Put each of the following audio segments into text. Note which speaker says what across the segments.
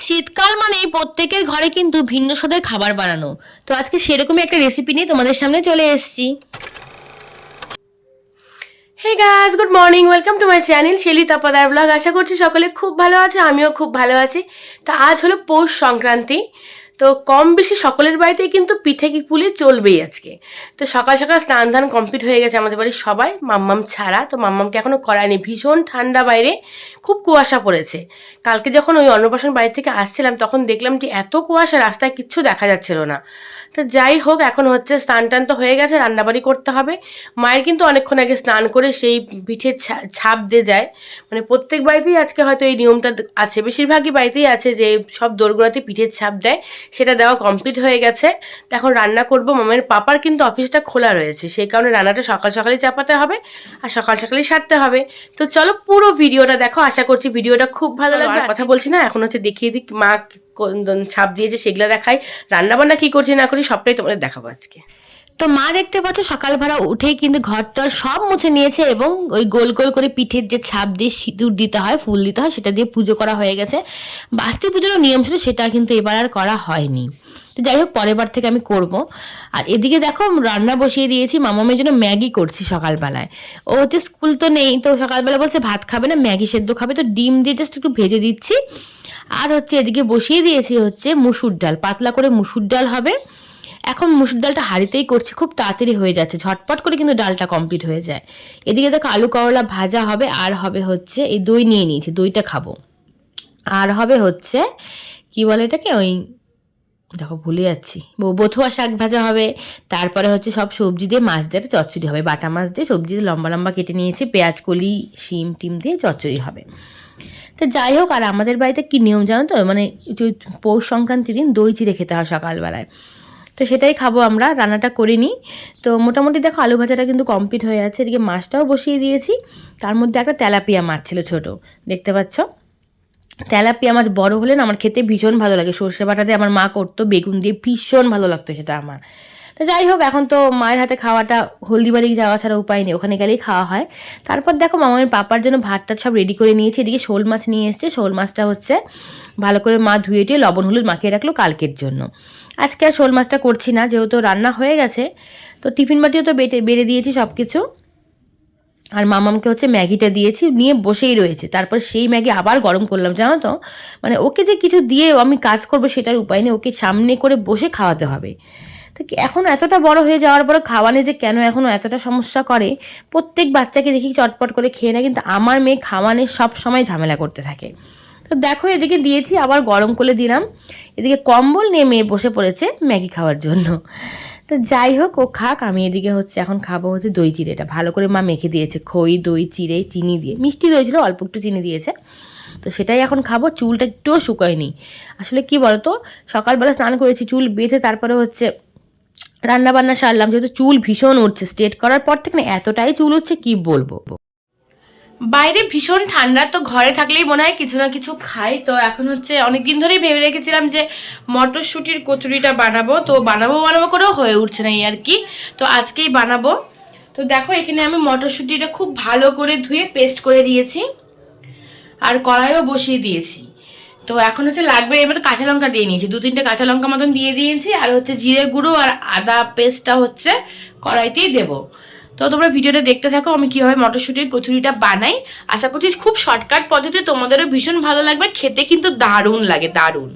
Speaker 1: শীতকাল মানেই প্রত্যেকের ঘরে কিন্তু ভিন্ন স্বাদের খাবার বানানো। তো আজকে সেরকমই একটা রেসিপি নিয়ে তোমাদের সামনে চলে এসেছি।
Speaker 2: Hey guys, good morning, welcome to my channel Shelly Tapadar blog. আশা করছি সকলে খুব ভালো আছে, আমিও খুব ভালো আছি। তো আজ হলো পৌষ সংক্রান্তি। তো কম বেশি সকলের বাড়িতেই কিন্তু পিঠে কি পুলি চলবেই আজকে। তো সকাল সকাল স্নান ধান কমপ্লিট হয়ে গেছে আমাদের বাড়ির সবাই, মাম্মাম ছাড়া। তো মাম্মামকে এখনও করায়নি, ভীষণ ঠান্ডা বাইরে, খুব কুয়াশা পড়েছে। কালকে যখন ওই অন্নপ্রাশন বাড়ি থেকে আসছিলাম তখন দেখলাম যে এত কুয়াশা, রাস্তায় কিচ্ছু দেখা যাচ্ছিল না। তো যাই হোক, এখন হচ্ছে স্নান টান তো হয়ে গেছে, রান্নাবাড়ি করতে হবে। মায়ের কিন্তু অনেকক্ষণ আগে স্নান করে সেই পিঠের ছাপ দিয়ে যায়। মানে প্রত্যেক বাড়িতেই আজকে হয়তো এই নিয়মটা আছে, বেশিরভাগই বাড়িতেই আছে যে সব দোরগোড়াতে পিঠের ছাপ দেয়। সেটা দেওয়া কমপ্লিট হয়ে গেছে। তো এখন রান্না করব। মামের পাপার কিন্তু অফিসটা খোলা রয়েছে, সেই কারণে রান্নাটা সকাল সকালই চাপাতে হবে আর সকাল সকালই সারতে হবে। তো চলো পুরো ভিডিওটা দেখো, আশা করছি ভিডিওটা খুব ভালো লাগবে। কথা বলছি না, এখন হচ্ছে দেখিয়ে দিই মা ছাপ দিয়েছে, সেগুলো দেখাই। রান্নাবান্না কী করছি না করছি সবটাই তোমাদের দেখাবো আজকে।
Speaker 1: তো মা দেখতে পাচ্ছ সকালবেলা উঠেই কিন্তু ঘরটা সব মুছে নিয়েছে এবং ওই গোল গোল করে পিঠের যে ছাপ দিয়ে সিঁদুর দিতে হয়, ফুল দিতে হয়, সেটা দিয়ে পুজো করা হয়ে গেছে। বাস্তু পুজোর নিয়ম ছিল, সেটা কিন্তু এবার আর করা হয়নি। তো যাই হোক, পরের বার থেকে আমি করব। আর এদিকে দেখো রান্না বসিয়ে দিয়েছি, মামামের জন্য ম্যাগি করছি সকালবেলায়। ও হচ্ছে স্কুল তো নেই, তো সকালবেলা বলছে ভাত খাবে না, ম্যাগি সেদ্ধ খাবে। তো ডিম দিয়ে জাস্ট একটু ভেজে দিচ্ছি। আর হচ্ছে এদিকে বসিয়ে দিয়েছি হচ্ছে মুসুর ডাল, পাতলা করে মুসুর ডাল হবে। এখন মুসুর ডালটা হাঁড়িতেই করছি, খুব তাড়াতাড়ি হয়ে যাচ্ছে, ঝটপট করে কিন্তু ডালটা কমপ্লিট হয়ে যায়। এদিকে দেখো আলু করলা ভাজা হবে, আর হবে হচ্ছে এই দই নিয়ে নিয়েছি, দইটা খাবো। আর হবে হচ্ছে কি বলে এটাকে, ওই দেখো ভুলে যাচ্ছি, বথুয়া শাক ভাজা হবে। তারপরে হচ্ছে সব সবজি দিয়ে মাছ দিয়ে চচ্চড়ি হবে, বাটা মাছ দিয়ে সবজি দিয়ে লম্বা লম্বা কেটে নিয়েছি, পেঁয়াজ কলি শিম টিম দিয়ে চচ্চড়ি হবে। তো যাই হোক, আর আমাদের বাড়িতে কী নিয়ম জানো তো, মানে পৌষ সংক্রান্তির দিন দই চিড়ে খেতে হয় সকালবেলায়। তো সেটাই খাবো আমরা, রান্নাটা করে নিই। তো মোটামুটি দেখো আলু ভাজাটা কিন্তু কমপ্লিট হয়ে যাচ্ছে। এদিকে মাছটাও বসিয়ে দিয়েছি। তার মধ্যে একটা তেলাপিয়া মাছ ছিল ছোটো, দেখতে পাচ্ছ। তেলাপিয়া মাছ বড় হলে না আমার খেতে ভীষণ ভালো লাগে, সর্ষে বাটা দিয়ে আমার মা করতো, বেগুন দিয়ে ভীষণ ভালো লাগতো সেটা আমার। তো যাই হোক, এখন তো মায়ের হাতে খাওয়াটা হলদিবাড়ি যাওয়া ছাড়া উপায় নেই, ওখানে গেলেই খাওয়া হয়। তারপর দেখো মামার পাপার জন্য ভাতটা সব রেডি করে নিয়েছি। এদিকে শোল মাছ নিয়ে এসছে, শোল মাছটা হচ্ছে ভালো করে মা ধুয়ে টুয়ে লবণ হলুদ মাখিয়ে রাখলো কালকের জন্য। আজকে আর শোল মাছটা করছি না, যেহেতু রান্না হয়ে গেছে। তো টিফিন বাটিও তো বেড়ে দিয়েছি সব কিছু। আর মামামকে হচ্ছে ম্যাগিটা দিয়েছি, নিয়ে বসেই রয়েছে। তারপর সেই ম্যাগি আবার গরম করলাম, জানো তো। মানে ওকে যে কিছু দিয়ে আমি কাজ করবো সেটার উপায় নেই, ওকে সামনে করে বসে খাওয়াতে হবে। তো এখন এতটা বড় হয়ে যাওয়ার পরে খাওয়ানো যে কেন এখনও এতটা সমস্যা করে। প্রত্যেক বাচ্চাকে দেখি চটপট করে খেয়ে নেয়, কিন্তু আমার মেয়ে খাওয়ানে সব সময় ঝামেলা করতে থাকে। তো দেখো এদিকে দিয়েছি, আবার গরম করে দিলাম। এদিকে কম্বল নিয়ে মেয়ে বসে পড়েছে ম্যাগি খাওয়ার জন্য। তো যাই হোক, ও খাক, আমি এদিকে হচ্ছে এখন খাবো হচ্ছে দই চিড়েটা। ভালো করে মা মেখে দিয়েছে, খই দই চিড়ে চিনি দিয়ে, মিষ্টি দই ছিল, অল্প একটু চিনি দিয়েছে। তো সেটাই এখন খাবো। চুলটা একটুও শুকায়নি আসলে, কি বলতো, সকালবেলা স্নান করেছি, চুল বেঁধে তারপরে হচ্ছে রান্না বান্না সারলাম, যেহেতু চুল ভীষণ উঠছে স্ট্রেট করার পর থেকে না, এতটাই চুল উঠছে কি বলবো। বাইরে ভীষণ ঠান্ডা, তো ঘরে থাকলেই মনে হয় কিছু না কিছু খাই। তো এখন হচ্ছে অনেকদিন ধরেই ভেবে রেখেছিলাম যে মটরশুঁটির কচুরিটা বানাবো, তো বানাবো করেও হয়ে উঠছে না এই আর কি। তো আজকেই বানাবো। তো দেখো এখানে আমি মটরশুঁটিটা খুব ভালো করে ধুয়ে পেস্ট করে দিয়েছি, আর কড়াইও বসিয়ে দিয়েছি। তো এখন হচ্ছে লাগবে, এবার কাঁচা লঙ্কা দিয়ে নিয়েছি, 2-3টে কাঁচা লঙ্কা মতন দিয়ে দিয়েছি। আর হচ্ছে জিরে গুঁড়ো আর আদা পেস্টটা হচ্ছে কড়াইতেই দেবো। তো তোমরা ভিডিওটা দেখতে থাকো আমি কীভাবে মটরশুঁটির কচুরিটা বানাই। আশা করছি খুব শর্টকাট পদ্ধতি, তোমাদেরও ভীষণ ভালো লাগবে, খেতে কিন্তু দারুণ লাগে, দারুণ।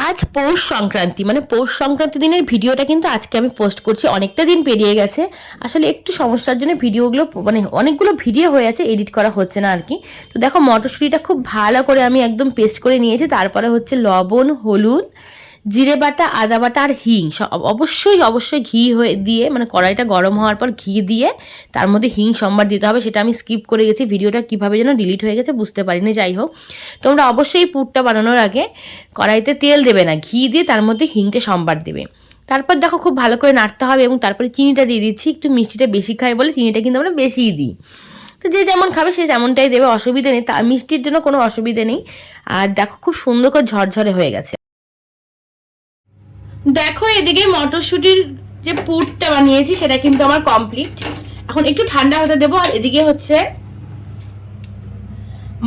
Speaker 1: আজ পৌষ সংক্রান্তি, মানে পৌষ সংক্রান্তি দিনের ভিডিওটা কিন্তু আজকে আমি পোস্ট করছি, অনেকটা দিন পেরিয়ে গেছে। আসলে একটু সমস্যার জন্য ভিডিওগুলো, মানে অনেকগুলো ভিডিও হয়ে আছে, এডিট করা হচ্ছে না আর কি। তো দেখো মটরশুঁটিটা খুব ভালো করে আমি একদম পেস্ট করে নিয়েছি। তারপরে হচ্ছে লবণ হলুদ জিরে বাটা আদা বাটা আর হিং, অবশ্যই ঘি হয়ে দিয়ে, মানে কড়াইটা গরম হওয়ার পর ঘি দিয়ে তার মধ্যে হিং সম্বার দিতে হবে। সেটা আমি স্কিপ করে গেছি, ভিডিওটা কীভাবে যেন ডিলিট হয়ে গেছে বুঝতে পারিনি। যাই হোক, তোমরা অবশ্যই পুরটা বানানোর আগে কড়াইতে তেল দেবে না, ঘি দিয়ে তার মধ্যে হিংটা সম্বার দেবে। তারপর দেখো খুব ভালো করে নাড়তে হবে, এবং তারপরে চিনিটা দিয়ে দিচ্ছি। একটু মিষ্টিটা বেশি খাই বলে চিনিটা কিন্তু আমরা বেশিই দিই। তো যে যেমন খাবে সে তেমনটাই দেবে, অসুবিধা নেই, তা মিষ্টির জন্য কোনো অসুবিধা নেই। আর দেখো খুব সুন্দর করে ঝরঝরে হয়ে গেছে। দেখো এদিকে মটরশুঁটির যে পুরটা বানিয়েছি সেটা কিন্তু আমার কমপ্লিট। এখন একটু ঠান্ডা হতে দেবো। আর এদিকে হচ্ছে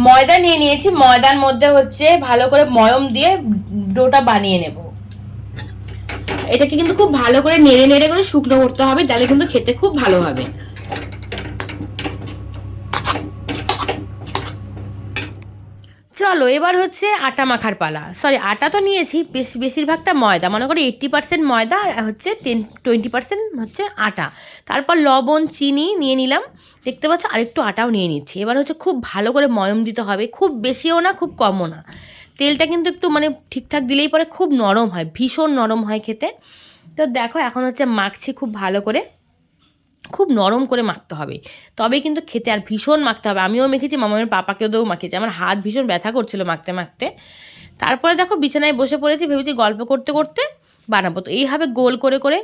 Speaker 1: ময়দা নিয়ে নিয়েছি, ময়দার মধ্যে হচ্ছে ভালো করে ময়ম দিয়ে ডোটা বানিয়ে নেব। এটাকে কিন্তু খুব ভালো করে নেড়ে নেড়ে করে শুকনো করতে হবে, তাহলে কিন্তু খেতে খুব ভালো হবে। চলো এবার হচ্ছে আটা মাখার পালা। সরি, আটা তো নিয়েছি, বেশিরভাগটা ময়দা, মনে করো 80% ময়দা আর হচ্ছে 20% হচ্ছে আটা। তারপর লবণ চিনি নিয়ে নিলাম, দেখতে পাচ্ছ, আরেকটু আটাও নিয়ে নিচ্ছি। এবার হচ্ছে খুব ভালো করে ময়ম দিতে হবে, খুব বেশিও না খুব কমও না। তেলটা কিন্তু একটু মানে ঠিকঠাক দিলেই পরে খুব নরম হয়, ভীষণ নরম হয় খেতে। তো দেখো এখন হচ্ছে মাখছি খুব ভালো করে, খুব নরম করে মাখতে হবে, তবেই কিন্তু খেতে, আর ভীষণ মাখতে হবে। আমিও মেখেছি, মামামের পাপাকেও মাখিয়েছি, আমার হাত ভীষণ ব্যথা করছিল মাখতে মাখতে। তারপরে দেখো বিছানায় বসে পড়েছি, ভেবেছি গল্প করতে করতে বানাবো। তো এইভাবে গোল করে করে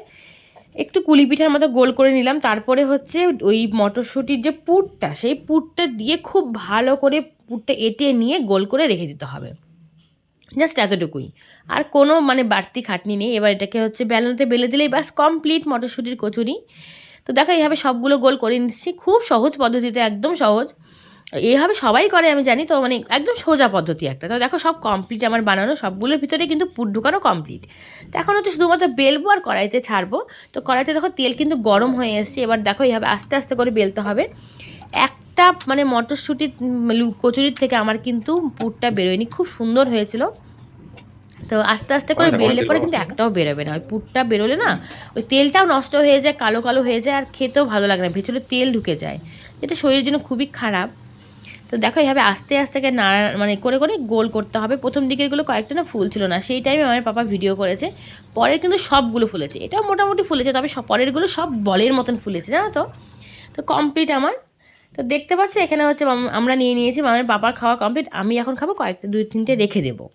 Speaker 1: একটু কুলি পিঠার মতো গোল করে নিলাম। তারপরে হচ্ছে ওই মটরশুঁটির যে পুরটা, সেই পুরটা দিয়ে খুব ভালো করে পুরটা এঁটে নিয়ে গোল করে রেখে দিতে হবে, জাস্ট এতটুকুই, আর কোনো মানে বাড়তি খাটনি নেই। এবার এটাকে হচ্ছে বেলনাতে বেলে দিলেই বাস কমপ্লিট মটরশুঁটির কচুরি। তো দেখো এইভাবে সবগুলো গোল করে নিচ্ছি, খুব সহজ পদ্ধতিতে, একদম সহজ। এইভাবে সবাই করে আমি জানি, তো মানে একদম সোজা পদ্ধতি একটা। তো দেখো সব কমপ্লিট আমার বানানো, সবগুলোর ভিতরে কিন্তু পুর ঢুকানো কমপ্লিট। তো এখন হচ্ছে শুধুমাত্র বেলবো আর কড়াইতে ছাড়বো। তো কড়াইতে দেখো তেল কিন্তু গরম হয়ে এসছে, এবার দেখো এইভাবে আস্তে আস্তে করে বেলতে হবে। একটা মানে মটরশুঁটির কচুরির থেকে আমার কিন্তু পুরটা বেরোয়নি, খুব সুন্দর হয়েছিল। তো আস্তে আস্তে করে বেললে পরে কিন্তু একটাও বেরোবে না, ওই পুরটা বেরোলে না ওই তেলটাও নষ্ট হয়ে যায়, কালো কালো হয়ে যায়, আর খেতেও ভালো লাগে না, ভেতরে তেল ঢুকে যায়, যেটা শরীরের জন্য খুবই খারাপ। তো দেখো এইভাবে আস্তে আস্তে নাড়া মানে করে করে গোল করতে হবে। প্রথম দিকেরগুলো কয়েকটা না ফুল ছিল না, সেই টাইমে আমার পাপা ভিডিও করেছে, পরের কিন্তু সবগুলো ফুলেছে, এটাও মোটামুটি ফুলেছে, তবে পরেরগুলো সব বলের মতন ফুলেছে, জানো তো। তো কমপ্লিট আমার। তো দেখতে পাচ্ছি এখানে হচ্ছে আমরা নিয়ে নিয়েছি, আমার পাপার খাওয়া কমপ্লিট, আমি এখন খাবো, কয়েকটা 2-3টে রেখে দেবো।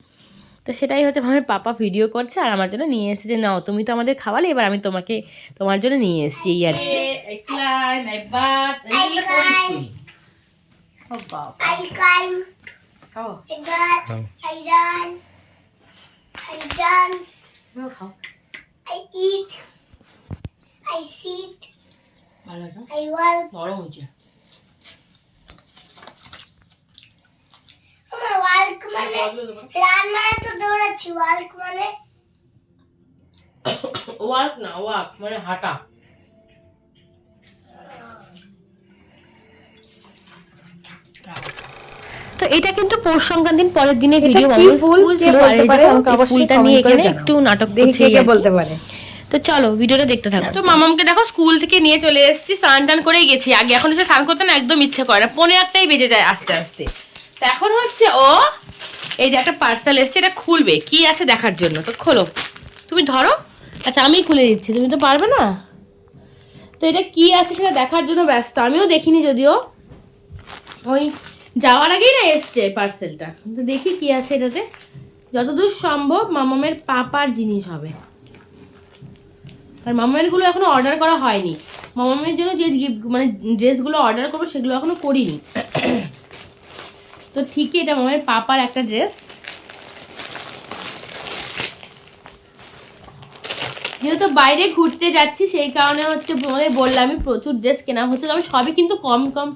Speaker 1: তো সেটাই হচ্ছে আমার পাপা ভিডিও করছে আর আমার জন্য নিয়ে এসেছে, নাও তুমি তো আমাদের খাওয়ালে, এবার আমি তোমার জন্য নিয়ে এসেছি এই আর কি।
Speaker 3: I climb. I got. I run. I dance. I eat. I sit. I walk. আমার ওয়াল্ক মানে রান মানে তো দৌড়াচ্ছি, ওয়াল্ক মানে
Speaker 1: ওয়াক না, ওয়াক মানে হাঁটা। তো এটা কিন্তু পৌষ সংক্রান্তির পরের দিনের ভিডিও, স্কুল ছিল, ফুলটা নিয়ে এখানে একটু নাটক দেখে বলতে পারে। তো চলো ভিডিওটা দেখতে থাকো। তো মামামকে দেখো স্কুল থেকে নিয়ে চলে এসেছি, স্নান টান করেই গেছি, আগে এখন এসে স্নান করতে না একদম ইচ্ছে করে না, 1:45 বেজে যায় আস্তে আস্তে। তো এখন হচ্ছে ও এই যে একটা পার্সেল এসছে, এটা খুলবে, কি আছে দেখার জন্য। তো খোলো, তুমি ধরো। আচ্ছা আমি খুলে দিচ্ছি, তুমি তো পারবে না। তো এটা কি আছে সেটা দেখার জন্য ব্যস্ত, আমিও দেখিনি যদিও, ওই যাওয়ার আগেই না এসছে পার্সেলটা। তো দেখি কি আছে এটাতে, যতদূর সম্ভব মামামের পাপার জিনিস হবে, আর মামামের গুলো এখনো অর্ডার করা হয়নি। মামামের জন্য যে মানে ড্রেসগুলো অর্ডার করবো সেগুলো এখনো করিনি। তো ঠিকই এটা মামামের পাপার একটা ড্রেস, যেহেতু বাইরে ঘুরতে যাচ্ছি সেই কারণে হচ্ছে বললামই প্রচুর ড্রেস কেনা হচ্ছে, তবে সবই কিন্তু কম কম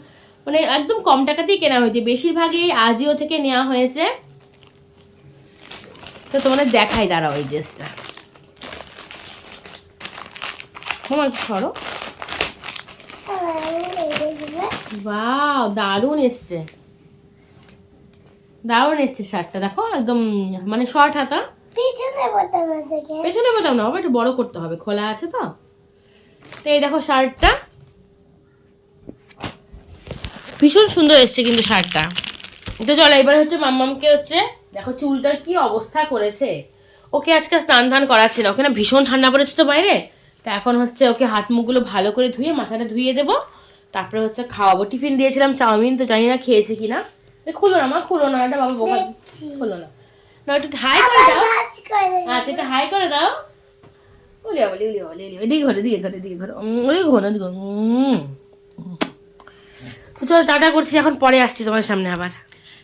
Speaker 1: মানে একদম কম টাকাতেই কেনা হয়েছে, বেশিরভাগই আজিও থেকে নেওয়া হয়েছে। তো তোমাদের দেখাই, দাঁড়াও এই ড্রেসটা, তোমার সরো। বাহ, দারুণ এসছে, দারুণ এসছে শার্টটা, দেখো একদম মানে শর্ট হাতা, পেছনে বোতাম না বাবা, একটু বড় করতে হবে, খোলা আছে তো। তো এই দেখো শার্টটা ভীষণ সুন্দর এসছে কিন্তু শার্টটা। তো চলো এবার হচ্ছে মাম্মামকে হচ্ছে দেখো চুলটার কি অবস্থা করেছে, ওকে আজকে স্নান ধান করাচ্ছে না, ওকে না ভীষণ ঠান্ডা পড়েছে তো বাইরে। তো এখন হচ্ছে ওকে হাত মুখগুলো ভালো করে ধুয়ে মাথাটা ধুয়ে দেবো, তারপরে হচ্ছে খাওয়াবো। টিফিন দিয়েছিলাম চাউমিন, তো জানি না খেয়েছে কিনা। খুলো না মা, খুলো না, এটা বাবা বোকা, খুলো না, না একটু হাই করে দাও। আচ্ছা এটা হাই করে দাও, উলিয়া বলি উলিয়া বলি এদিকে ঘরে দিকে ঘরে দিকে ঘরে ওদিকে ঘরে দিকে। তো চলো টাটা করছি, এখন পরে আসছি তোমার সামনে আবার।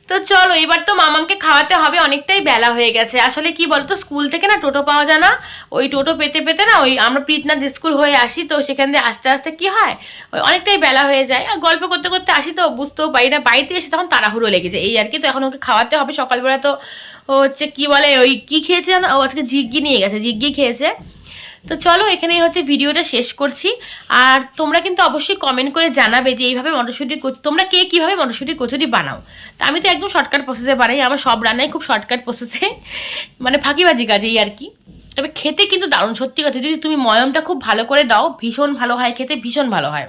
Speaker 2: তো চলো এবার তো মামামকে খাওয়াতে হবে, অনেকটাই বেলা হয়ে গেছে। আসলে কি বলতো, স্কুল থেকে না টোটো পাওয়া যায় না, ওই টোটো পেতে পেতে না ওই আমরা প্রীতনাথ স্কুল হয়ে আসি, তো সেখান দিয়ে আস্তে আস্তে কি হয় ওই অনেকটাই বেলা হয়ে যায়। আর গল্প করতে করতে আসি তো বুঝতেও পারি না, বাড়িতে এসে তখন তাড়াহুড়ো লেগেছে এই আর কি। তো এখন ওকে খাওয়াতে হবে। সকালবেলা তো ও হচ্ছে কি বলে ওই কি খেয়েছে না, ও আজকে জিগ্গি নিয়ে গেছে, জিগ্গি খেয়েছে। তো চলো এখানেই হচ্ছে ভিডিওটা শেষ করছি। আর তোমরা কিন্তু অবশ্যই কমেন্ট করে জানাবে যে এইভাবে মটরশুঁটি তোমরা কে কীভাবে মটরশুঁটি কচুরি বানাও। তা আমি তো একদম শর্টকাট প্রসেসে বানাই, আমার সব রান্নাই খুব শর্টকাট প্রসেসে, মানে ফাঁকিবাজি কাজে এই আর কি। তবে খেতে কিন্তু দারুণ, সত্যি কথা, যদি তুমি ময়মটা খুব ভালো করে দাও ভীষণ ভালো হয় খেতে, ভীষণ ভালো হয়।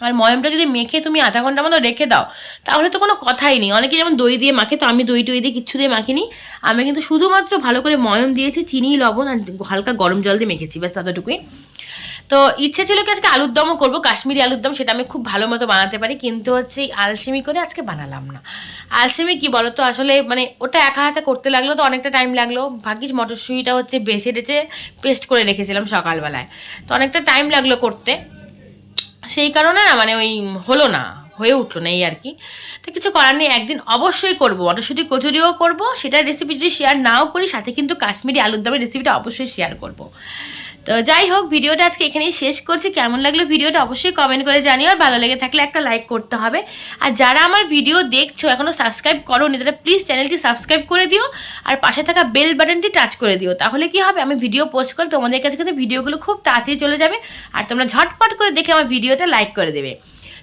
Speaker 2: আর ময়মটা যদি মেখে তুমি আধা ঘন্টার মতো রেখে দাও তাহলে তো কোনো কথাই নেই। অনেকে যেমন দই দিয়ে মাখে, তো আমি দই দিয়ে কিচ্ছু দিয়ে মাখিনি, আমি কিন্তু শুধুমাত্র ভালো করে ময়ম দিয়েছি, চিনি লবণ আর হালকা গরম জল দিয়ে মেখেছি, ব্যাস ততটুকুই। তো ইচ্ছে ছিল কি আজকে আলুর দমও করবো, কাশ্মীরি আলুর দম, সেটা আমি খুব ভালো মতো বানাতে পারি, কিন্তু হচ্ছে আলসেমি করে আজকে বানালাম না। আলসেমি কি বলো তো, আসলে মানে ওটা একা হাতে করতে লাগলো তো অনেকটা টাইম লাগলো। ভাগ্যিস মটরশুঁটিটা হচ্ছে বেছে টেছে পেস্ট করে রেখেছিলাম সকালবেলায়, তো অনেকটা টাইম লাগলো করতে, সেই কারণে না মানে ওই হলো না, হয়ে উঠলো না এই আর কি। তো কিছু করার নেই, একদিন অবশ্যই করবো, মটরশুঁটি কচুরিও করবো, সেটার রেসিপি যদি শেয়ার নাও করি সাথে কিন্তু কাশ্মীরি আলুর দমের রেসিপিটা অবশ্যই শেয়ার করবো। তো যাই হোক, ভিডিওটা আজকে এখানেই শেষ করছি। কেমন লাগলো ভিডিওটা অবশ্যই কমেন্ট করে জানিও, আর ভালো লেগে থাকলে একটা লাইক করতে হবে। আর যারা আমার ভিডিও দেখছো এখনও সাবস্ক্রাইব করোনি তারা প্লিজ চ্যানেলটি সাবস্ক্রাইব করে দিও, আর পাশে থাকা বেল বাটনটি টাচ করে দিও, তাহলে কি হবে আমি ভিডিও পোস্ট করে তোমাদের কাছে কিন্তু ভিডিওগুলো খুব তাড়াতাড়ি চলে যাবে, আর তোমরা ঝটপট করে দেখে আমার ভিডিওটা লাইক করে দেবে।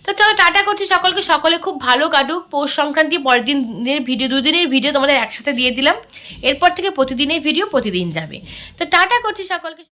Speaker 2: তো চলো টাটা করছি সকলকে, সকলে খুব ভালো কাটুক। পৌষ সংক্রান্তি পরের দিনের ভিডিও, দুদিনের ভিডিও তোমাদের একসাথে দিয়ে দিলাম, এরপর থেকে প্রতিদিনের ভিডিও প্রতিদিন যাবে। তো টাটা করছি সকলকে।